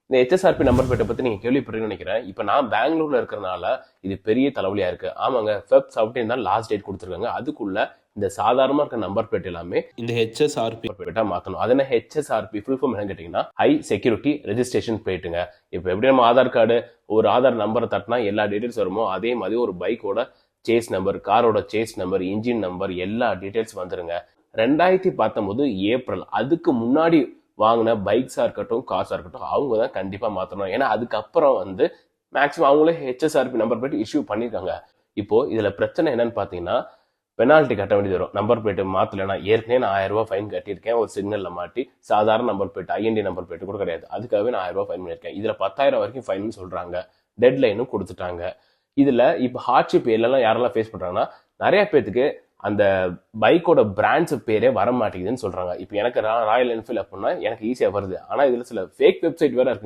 இந்த HSRP number பிளேட்டை பத்தி நீங்க கேள்விப்பட்டீங்கன்னு நினைக்கிறேன். இப்ப நான் பெங்களூர்ல இருக்கிறனால இது பெரிய தலைவலியா இருக்கு. ஆமாங்க, Feb 17 தான் லாஸ்ட் டேட் கொடுத்துருக்காங்க. அதுக்குள்ள இந்த சாதாரணமா இருக்க நம்பர் பிளேட் எல்லாமே இந்த ஹெச்எஸ்ஆர்பி பிளேட்டா மாத்தணும். அது என்ன ஹெச்எஸ்ஆர்பி ஃபுல் ஃபார்ம் என்னன்னு கேட்டீங்கன்னா ஹை செக்யூரிட்டி ரெஜிஸ்ட்ரேஷன் பிளேட்டுங்க. இப்ப எப்படி நம்ம ஆதார் கார்டு ஒரு ஆதார் நம்பரை தட்டினா எல்லா டீடைல்ஸ் வருமோ, அதே மாதிரி ஒரு பைக்கோட சேஸ் நம்பர், காரோட சேஸ் நம்பர், இன்ஜின் நம்பர், எல்லா டீடைல்ஸ் வந்துருங்க. 2019 ஏப்ரல், அதுக்கு முன்னாடி வாங்கின பைக்ஸா இருக்கட்டும் கார்ஸா இருக்கட்டும் அவங்க தான் கண்டிப்பா மாத்தணும். ஏன்னா அதுக்கப்புறம் மேக்ஸிமம் அவங்களே ஹெச்எஸ்ஆர்பி நம்பர் பிளேட் இஷ்யூ பண்ணிருக்காங்க. இப்போ இதுல பிரச்சனை என்னன்னு பாத்தீங்கன்னா பெனால்ட்டி கட்ட வேண்டியது வரும். நம்பர் பிளேட் மாத்தலைன்னா ஏற்கனவே நான் 1000 ரூபாய் ஃபைன் கட்டியிருக்கேன் ஒரு சிக்னல்ல மாட்டி. சாதாரண number plate IND number plate கூட கிடையாது, அதுக்காகவே நான் 1000 ரூபாய் ஃபைன் பண்ணியிருக்கேன். இதுல 10,000 வரைக்கும் ஃபைன் சொல்றாங்க. டெட் லைனும் கொடுத்துட்டாங்க. இதுல இப்ப ஹார்ட்ஷிப் எல்லாம் யாரெல்லாம் ஃபேஸ் பண்றாங்கன்னா நிறைய பேத்துக்கு அந்த பைக்கோட பிராண்ட்ஸ் பேரே வர மாட்டேங்குதுன்னு சொல்றாங்க. இப்போ எனக்கு ராயல் என்ஃபீல்ட் அப்படின்னா எனக்கு ஈஸியா வருது, ஆனா இதுல சில ஃபேக் வெப்சைட் வேற இருக்குங்க.